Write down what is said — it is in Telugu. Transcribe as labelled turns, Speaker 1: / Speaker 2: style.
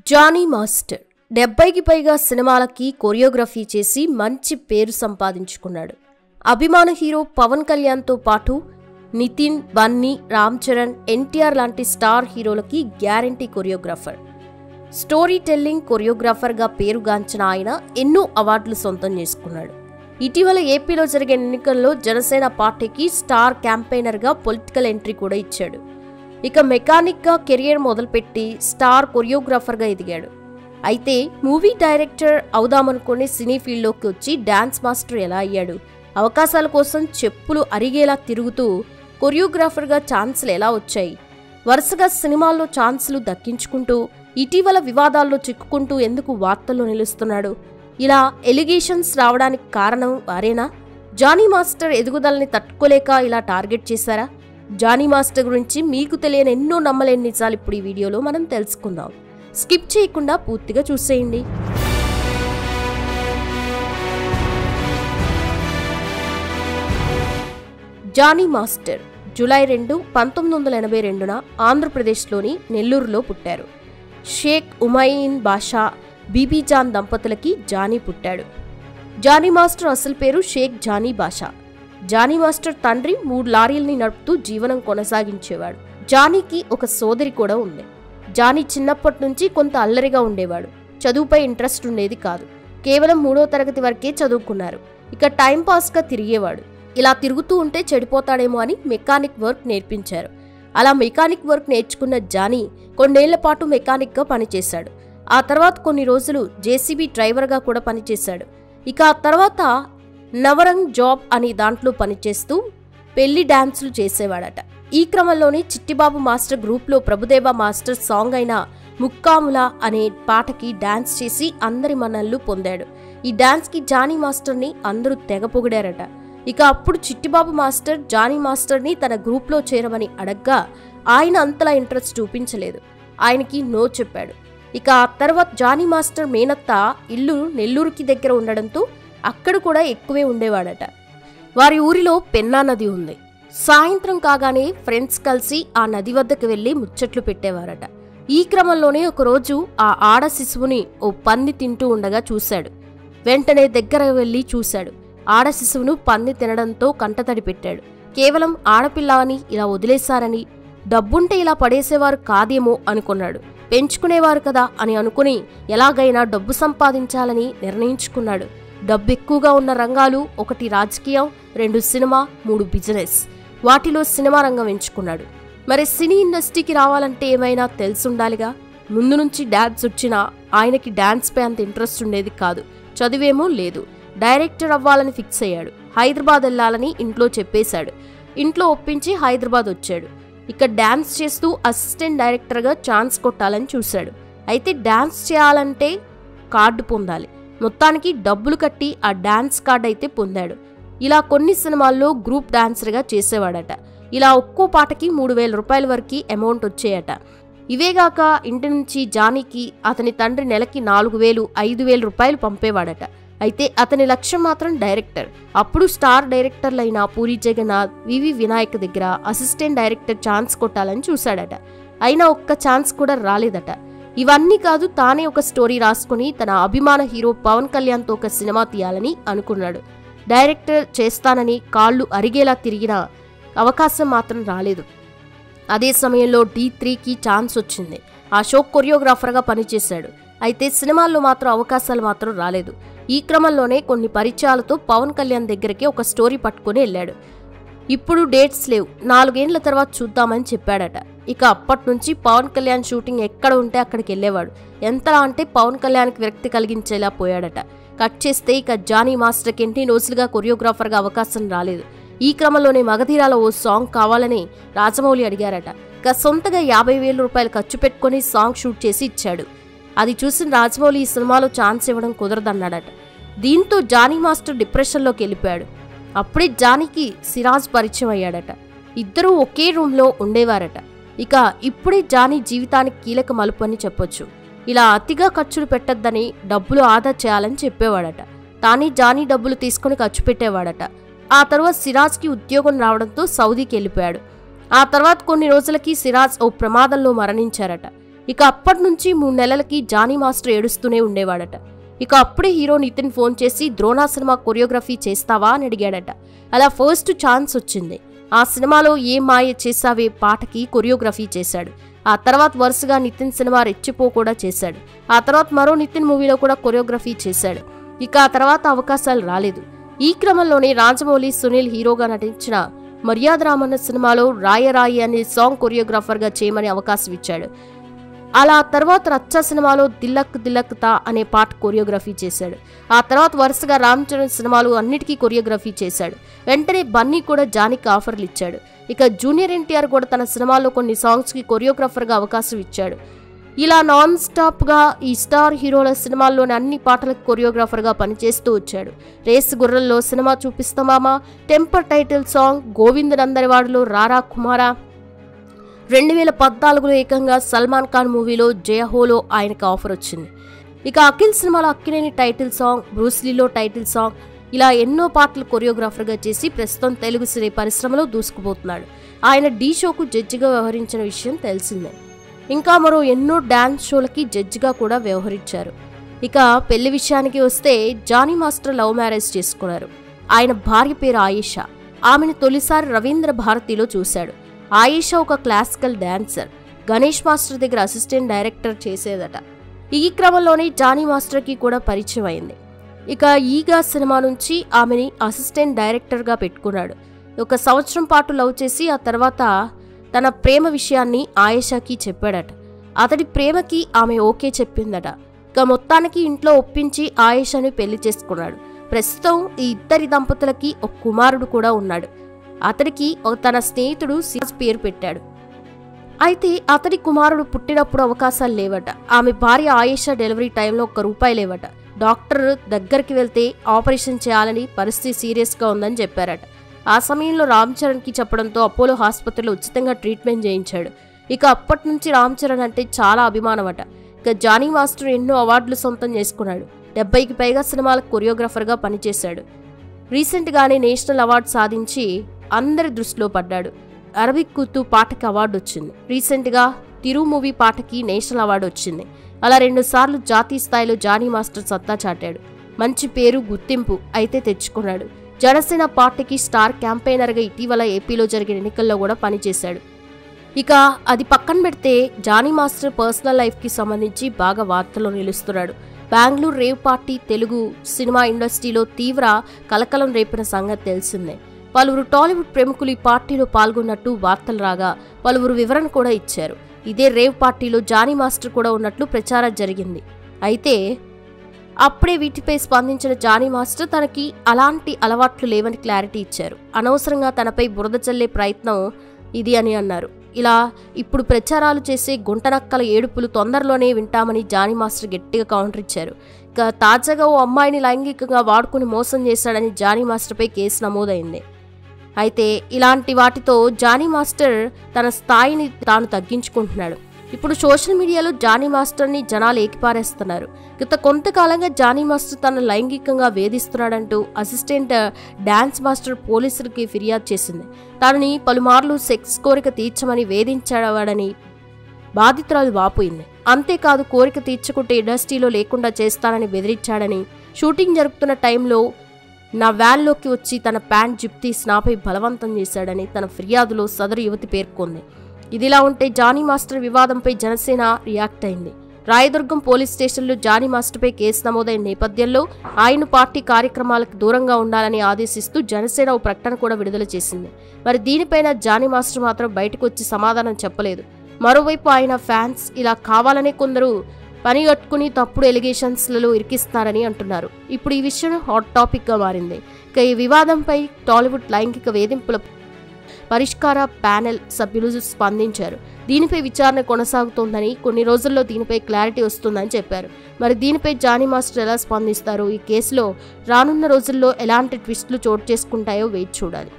Speaker 1: జానీ మాస్టర్ 70కి పైగా సినిమాలకి కొరియోగ్రఫీ చేసి మంచి పేరు సంపాదించుకున్నాడు. అభిమాన హీరో పవన్ కళ్యాణ్తో పాటు నితిన్, బన్నీ, రామ్ చరణ్, ఎన్టీఆర్ లాంటి స్టార్ హీరోలకి గ్యారంటీ కొరియోగ్రాఫర్. స్టోరీ టెల్లింగ్ కొరియోగ్రాఫర్గా పేరుగాంచిన ఆయన ఎన్నో అవార్డులు సొంతం చేసుకున్నాడు. ఇటీవల ఏపీలో జరిగే ఎన్నికల్లో జనసేన పార్టీకి స్టార్ క్యాంపెయినర్గా పొలిటికల్ ఎంట్రీ కూడా ఇచ్చాడు. ఇక మెకానిక్గా కెరియర్ మొదలుపెట్టి స్టార్ కొరియోగ్రాఫర్గా ఎదిగాడు. అయితే మూవీ డైరెక్టర్ అవుదామనుకునే సినీ ఫీల్డ్లోకి వచ్చి డాన్స్ మాస్టర్ ఎలా అయ్యాడు? అవకాశాల కోసం చెప్పులు అరిగేలా తిరుగుతూ కొరియోగ్రాఫర్గా ఛాన్సులు ఎలా వచ్చాయి? వరుసగా సినిమాల్లో ఛాన్సులు దక్కించుకుంటూ ఇటీవల వివాదాల్లో చిక్కుకుంటూ ఎందుకు వార్తల్లో నిలుస్తున్నాడు? ఇలా ఎలిగేషన్స్ రావడానికి కారణం వారేనా? జానీ మాస్టర్ ఎదుగుదలని తట్టుకోలేక ఇలా టార్గెట్ చేశారా? జానీ మాస్టర్ గురించి మీకు తెలియని ఎన్నో నమ్మలేని నిజాలు ఇప్పుడు ఈ వీడియోలో మనం తెలుసుకుందాం. స్కిప్ చేయకుండా పూర్తిగా చూసేయండి. జానీ మాస్టర్ జూలై 2, 1982న ఆంధ్రప్రదేశ్లోని నెల్లూరులో పుట్టారు. షేక్ ఉమయిన్ బాషా, బీబీజాన్ దంపతులకి జానీ పుట్టాడు. జానీ మాస్టర్ అసలు పేరు షేక్ జానీ బాషా. జానీ మాస్టర్ తండ్రి 3 లారీల్ని నడుపుతూ జీవనం కొనసాగించేవాడు. జానీకి ఒక సోదరి కూడా ఉంది. జానీ చిన్నప్పటి నుంచి కొంత అల్లరిగా ఉండేవాడు. చదువుపై ఇంట్రెస్ట్ ఉండేది కాదు. కేవలం 3వ తరగతి వరకే చదువుకున్నారు. ఇక టైంపాస్గా తిరిగేవాడు. ఇలా తిరుగుతూ ఉంటే చెడిపోతాడేమో అని మెకానిక్ వర్క్ నేర్పించారు. అలా మెకానిక్ వర్క్ నేర్చుకున్న జానీ కొన్నేళ్ల పాటు మెకానిక్గా పనిచేశాడు. ఆ తర్వాత కొన్ని రోజులు జేసీబీ డ్రైవర్గా కూడా పనిచేశాడు. ఇక ఆ తర్వాత నవరంగ్ జాబ్ అనే దాంట్లో పనిచేస్తూ పెళ్లి డాన్సులు చేసేవాడట. ఈ క్రమంలోనే చిట్టిబాబు మాస్టర్ గ్రూప్లో ప్రభుదేవ మాస్టర్ సాంగ్ అయిన ముక్కాముల అనే పాటకి డాన్స్ చేసి అందరి మన్ననలు పొందాడు. ఈ డాన్స్కి జానీ మాస్టర్ని అందరూ తెగ పొగిడారట. ఇక అప్పుడు చిట్టిబాబు మాస్టర్ జానీ మాస్టర్ని తన గ్రూప్లో చేరమని అడగ్గా ఆయన అంతలా ఇంట్రెస్ట్ చూపించలేదు. ఆయనకి నో చెప్పాడు. ఇక ఆ తర్వాత జానీ మాస్టర్ మేనత్త ఇల్లు నెల్లూరుకి దగ్గర ఉండడంతో అక్కడ కూడా ఎక్కువే ఉండేవాడట. వారి ఊరిలో పెన్నా నది ఉంది. సాయంత్రం కాగానే ఫ్రెండ్స్ కలిసి ఆ నది వద్దకు వెళ్లి ముచ్చట్లు పెట్టేవారట. ఈ క్రమంలోనే ఒకరోజు ఆ ఆడ శిశువుని ఓ పంది తింటూ ఉండగా చూశాడు. వెంటనే దగ్గర వెళ్లి చూశాడు. ఆడ శిశువును పంది తినడంతో కంటతడి పెట్టాడు. కేవలం ఆడపిల్ల అని ఇలా వదిలేశారని, డబ్బుంటే ఇలా పడేసేవారు కాదేమో అనుకున్నాడు. పెంచుకునేవారు కదా అని అనుకుని ఎలాగైనా డబ్బు సంపాదించాలని నిర్ణయించుకున్నాడు. డబ్బు ఎక్కువగా ఉన్న రంగాలు 1 రాజకీయం, 2 సినిమా, 3 బిజినెస్. వాటిలో సినిమా రంగం ఎంచుకున్నాడు. మరి సినీ ఇండస్ట్రీకి రావాలంటే ఏమైనా తెలుసుండాలిగా. ముందు నుంచి డాన్స్ వచ్చినా ఆయనకి డాన్స్ పై అంత ఇంట్రెస్ట్ ఉండేది కాదు. చదివేమో లేదు. డైరెక్టర్ అవ్వాలని ఫిక్స్ అయ్యాడు. హైదరాబాద్ వెళ్లాలని ఇంట్లో చెప్పేశాడు. ఇంట్లో ఒప్పించి హైదరాబాద్ వచ్చాడు. ఇక డాన్స్ చేస్తూ అసిస్టెంట్ డైరెక్టర్గా ఛాన్స్ కొట్టాలని చూశాడు. అయితే డాన్స్ చేయాలంటే కార్డు పొందాలి. మొత్తానికి డబ్బులు కట్టి ఆ డాన్స్ కార్డ్ అయితే పొందాడు. ఇలా కొన్ని సినిమాల్లో గ్రూప్ డాన్సర్గా చేసేవాడట. ఇలా ఒక్కో పాటకి 3,000 రూపాయల వరకు అమౌంట్ వచ్చేయట. ఇవేగాక ఇంటి నుంచి జానీకి అతని తండ్రి నెలకి 4,000, 5,000 రూపాయలు పంపేవాడట. అయితే అతని లక్ష్యం మాత్రం డైరెక్టర్. అప్పుడు స్టార్ డైరెక్టర్లైన పూరి జగన్నాథ్, వివి వినాయక్ దగ్గర అసిస్టెంట్ డైరెక్టర్ ఛాన్స్ కొట్టాలని చూశాడట. అయినా ఒక్క ఛాన్స్ కూడా రాలేదట. ఇవన్నీ కాదు, తానే ఒక స్టోరీ రాసుకుని తన అభిమాన హీరో పవన్ కళ్యాణ్తో ఒక సినిమా తీయాలని అనుకున్నాడు. డైరెక్టర్ చేస్తానని కాళ్ళు అరిగేలా తిరిగిన అవకాశం మాత్రం రాలేదు. అదే సమయంలో D3కి ఛాన్స్ వచ్చింది. ఆ షో కొరియోగ్రాఫర్గా పనిచేశాడు. అయితే సినిమాల్లో మాత్రం అవకాశాలు మాత్రం రాలేదు. ఈ క్రమంలోనే కొన్ని పరిచయాలతో పవన్ కళ్యాణ్ దగ్గరికి ఒక స్టోరీ పట్టుకుని వెళ్ళాడు. ఇప్పుడు డేట్స్ లేవు, 4 ఏళ్ల తర్వాత చూద్దామని చెప్పాడట. ఇక అప్పటి నుంచి పవన్ కళ్యాణ్ షూటింగ్ ఎక్కడ ఉంటే అక్కడికి వెళ్ళేవాడు. ఎంతలా అంటే పవన్ కళ్యాణ్కి విరక్తి కలిగించేలా పోయాడట. కట్ చేస్తే ఇక జానీ మాస్టర్కి ఎన్ని రోజులుగా కొరియోగ్రాఫర్గా అవకాశం రాలేదు. ఈ క్రమంలోనే మగధీరాలో ఓ సాంగ్ కావాలని రాజమౌళి అడిగారట. ఇక సొంతగా 50,000 రూపాయలు ఖర్చు పెట్టుకుని సాంగ్ షూట్ చేసి ఇచ్చాడు. అది చూసిన రాజమౌళి ఈ సినిమాలో ఛాన్స్ ఇవ్వడం కుదరదన్నాడట. దీంతో జానీ మాస్టర్ డిప్రెషన్లోకి వెళ్ళిపోయాడు. అప్పుడే జానీకి సిరాజ్ పరిచయం అయ్యాడట. ఇద్దరూ ఒకే రూమ్లో ఉండేవారట. ఇక ఇప్పుడే జానీ జీవితానికి కీలక మలుపు అని చెప్పొచ్చు. ఇలా అతిగా ఖర్చులు పెట్టొద్దని, డబ్బులు ఆదా చేయాలని చెప్పేవాడట. తానే జానీ డబ్బులు తీసుకుని ఖర్చు పెట్టేవాడట. ఆ తర్వాత సిరాజ్కి ఉద్యోగం రావడంతో సౌదీకి వెళ్ళిపోయాడు. ఆ తర్వాత కొన్ని రోజులకి సిరాజ్ ఓ ప్రమాదంలో మరణించారట. ఇక అప్పటి నుంచి 3 నెలలకి జానీ మాస్టర్ ఏడుస్తూనే ఉండేవాడట. ఇక అప్పుడే హీరో నితిన్ ఫోన్ చేసి ద్రోణ సినిమా కొరియోగ్రఫీ చేస్తావా అని అడిగాడట. అలా ఫస్ట్ ఛాన్స్ వచ్చింది. ఆ సినిమాలో ఏ మాయ చేసావే పాటకి కొరియోగ్రఫీ చేశాడు. ఆ తర్వాత వరుసగా నితిన్ సినిమా రెచ్చిపో కూడా చేశాడు. ఆ తర్వాత మరో నితిన్ మూవీలో కూడా కొరియోగ్రఫీ చేశాడు. ఇక ఆ తర్వాత అవకాశాలు రాలేదు. ఈ క్రమంలోనే రాజమౌళి, సునీల్ హీరోగా నటించిన మర్యాద రామన్న సినిమాలో రాయ అనే సాంగ్ కొరియోగ్రాఫర్గా చేయమని అవకాశం ఇచ్చాడు. అలా తర్వాత రచ్చ సినిమాలో దిల్లక్ దిల్లక్ తా అనే పాట కొరియోగ్రఫీ చేశాడు. ఆ తర్వాత వరుసగా రామ్ చరణ్ సినిమాలు అన్నిటికీ కొరియోగ్రఫీ చేశాడు. వెంటనే బన్నీ కూడా జానీకి ఆఫర్లు ఇచ్చాడు. ఇక జూనియర్ ఎన్టీఆర్ కూడా తన సినిమాల్లో కొన్ని సాంగ్స్కి కొరియోగ్రాఫర్గా అవకాశం ఇచ్చాడు. ఇలా నాన్ స్టాప్గా ఈ స్టార్ హీరోల సినిమాల్లోని అన్ని పాటలకు కొరియోగ్రాఫర్గా పనిచేస్తూ వచ్చాడు. రేసు గుర్రల్లో సినిమా చూపిస్తామా, టెంపర్ టైటిల్ సాంగ్, గోవిందనందరివాడులో రారా కుమారా, 2014లో ఏకంగా సల్మాన్ ఖాన్ మూవీలో జయహోలో ఆయనకు ఆఫర్ వచ్చింది. ఇక అఖిల్ సినిమాలో అక్కినేని టైటిల్ సాంగ్, బ్రూస్లీలో టైటిల్ సాంగ్, ఇలా ఎన్నో పాటలు కొరియోగ్రాఫర్గా చేసి ప్రస్తుతం తెలుగు సినీ పరిశ్రమలో దూసుకుపోతున్నాడు. ఆయన ఢీ షోకు జడ్జిగా వ్యవహరించిన విషయం తెలిసిందే. ఇంకా మరో ఎన్నో డాన్స్ షోలకి జడ్జిగా కూడా వ్యవహరించారు. ఇక పెళ్లి విషయానికి వస్తే జానీ మాస్టర్ లవ్ మ్యారేజ్ చేసుకున్నారు. ఆయన భార్య పేరు ఆయేషా. ఆమెను తొలిసారి రవీంద్ర భారతిలో చూశాడు. ఆయేషా ఒక క్లాసికల్ డాన్సర్. గణేష్ మాస్టర్ దగ్గర అసిస్టెంట్ డైరెక్టర్ చేసేదట. ఈ క్రమంలోనే జానీ మాస్టర్కి కూడా పరిచయం అయింది. ఇక ఈగా సినిమా నుంచి ఆమెని అసిస్టెంట్ డైరెక్టర్గా పెట్టుకున్నాడు. 1 సంవత్సరం పాటు లవ్ చేసి ఆ తర్వాత తన ప్రేమ విషయాన్ని ఆయేషాకి చెప్పాడట. అతడి ప్రేమకి ఆమె ఓకే చెప్పిందట. ఇక మొత్తానికి ఇంట్లో ఒప్పించి ఆయేషాని పెళ్లి చేసుకున్నాడు. ప్రస్తుతం ఈ ఇద్దరి దంపతులకి ఒక కుమారుడు కూడా ఉన్నాడు. అతడికి తన స్నేహితుడు సిరాజ్ పేరు పెట్టాడు. అయితే అతడి కుమారుడు పుట్టినప్పుడు అవకాశాలు లేవట. ఆమె భార్య ఆయేషా డెలివరీ టైంలో ₹1 లేవట. డాక్టర్ దగ్గరికి వెళ్తే ఆపరేషన్ చేయాలని, పరిస్థితి సీరియస్గా ఉందని చెప్పారట. ఆ సమయంలో రామ్ చరణ్కి చెప్పడంతో అపోలో ఆసుపత్రిలో ఉచితంగా ట్రీట్మెంట్ చేయించాడు. ఇక అప్పటి నుంచి రామ్ చరణ్ అంటే చాలా అభిమానమట. ఇక జానీ మాస్టర్ ఎన్నో అవార్డులు సొంతం చేసుకున్నాడు. 70కి పైగా సినిమాలకు కొరియోగ్రాఫర్గా పనిచేశాడు. రీసెంట్గానే నేషనల్ అవార్డు సాధించి అందరి దృష్టిలో పడ్డాడు. అరబిక్ కుత్తు పాటకి అవార్డు వచ్చింది. రీసెంట్గా తిరు మూవీ పాటకి నేషనల్ అవార్డు వచ్చింది. అలా 2 సార్లు జాతీయ స్థాయిలో జానీ మాస్టర్ సత్తా చాటాడు. మంచి పేరు, గుర్తింపు అయితే తెచ్చుకున్నాడు. జనసేన పార్టీకి స్టార్ క్యాంపెయినర్గా ఇటీవల ఏపీలో జరిగిన ఎన్నికల్లో కూడా పనిచేశాడు. ఇక అది పక్కన పెడితే జానీ మాస్టర్ పర్సనల్ లైఫ్కి సంబంధించి బాగా వార్తల్లో నిలుస్తున్నాడు. Bengaluru rave party Telugu cinema ఇండస్ట్రీలో తీవ్ర కలకలం రేపిన సంగతి తెలిసిందే. పలువురు టాలీవుడ్ ప్రముఖులు ఈ పార్టీలో పాల్గొన్నట్టు వార్తలు రాగా పలువురు వివరణ కూడా ఇచ్చారు. ఇదే రేవ్ పార్టీలో జానీ మాస్టర్ కూడా ఉన్నట్లు ప్రచారం జరిగింది. అయితే అప్పుడే వీటిపై స్పందించిన జానీ మాస్టర్ తనకి అలాంటి అలవాట్లు లేవని క్లారిటీ ఇచ్చారు. అనవసరంగా తనపై బురద చల్లే ప్రయత్నం ఇది అని అన్నారు. ఇలా ఇప్పుడు ప్రచారాలు చేసే గుంటనక్కల ఏడుపులు తొందరలోనే వింటామని జానీ మాస్టర్ గట్టిగా కౌంటర్ ఇచ్చారు. ఇక తాజాగా ఓ అమ్మాయిని లైంగికంగా వాడుకుని మోసం చేశాడని జానీ మాస్టర్పై కేసు నమోదైంది. అయితే ఇలాంటి వాటితో జానీ మాస్టర్ తన స్థాయిని తాను తగ్గించుకుంటున్నాడు. ఇప్పుడు సోషల్ మీడియాలో జానీ మాస్టర్ని జనాలు ఏకిపారేస్తున్నారు. గత కొంతకాలంగా జానీ మాస్టర్ తన లైంగికంగా వేధిస్తున్నాడంటూ అసిస్టెంట్ డాన్స్ మాస్టర్ పోలీసులకి ఫిర్యాదు చేసింది. తనని పలుమార్లు సెక్స్ కోరిక తీర్చమని వేధించాడని బాధితురాలు వాపోయింది. అంతేకాదు, కోరిక తీర్చుకుంటే ఇండస్ట్రీలో లేకుండా చేస్తానని బెదిరించాడని, షూటింగ్ జరుపుతున్న టైంలో నా వ్యాన్లోకి వచ్చి తన ప్యాంట్ జిప్ తీసి నాపై బలవంతం చేశాడని తన ఫిర్యాదులో సదరు యువతి పేర్కొంది. ఇదిలా ఉంటే జానీ మాస్టర్ వివాదంపై జనసేన రియాక్ట్ అయింది. రాయదుర్గం పోలీస్ స్టేషన్లో జానీ మాస్టర్పై కేసు నమోదైన నేపథ్యంలో ఆయన పార్టీ కార్యక్రమాలకు దూరంగా ఉండాలని ఆదేశిస్తూ జనసేన ఓ ప్రకటన కూడా విడుదల చేసింది. మరి దీనిపైన జానీ మాస్టర్ మాత్రం బయటకు వచ్చి సమాధానం చెప్పలేదు. మరోవైపు ఆయన ఫ్యాన్స్ ఇలా కావాలనే కొందరు పనిగట్టుకుని తప్పుడు ఎలిగేషన్స్లలో ఇరికిస్తారని అంటున్నారు. ఇప్పుడు ఈ విషయం హాట్ టాపిక్గా మారింది. ఇక ఈ వివాదంపై టాలీవుడ్ లైంగిక వేధింపుల పరిష్కార ప్యానెల్ సభ్యులు స్పందించారు. దీనిపై విచారణ కొనసాగుతోందని, కొన్ని రోజుల్లో దీనిపై క్లారిటీ వస్తుందని చెప్పారు. మరి దీనిపై జానీ మాస్టర్ ఎలా స్పందిస్తారు? ఈ కేసులో రానున్న రోజుల్లో ఎలాంటి ట్విస్టులు చోటు చేసుకుంటాయో వేచి చూడాలి.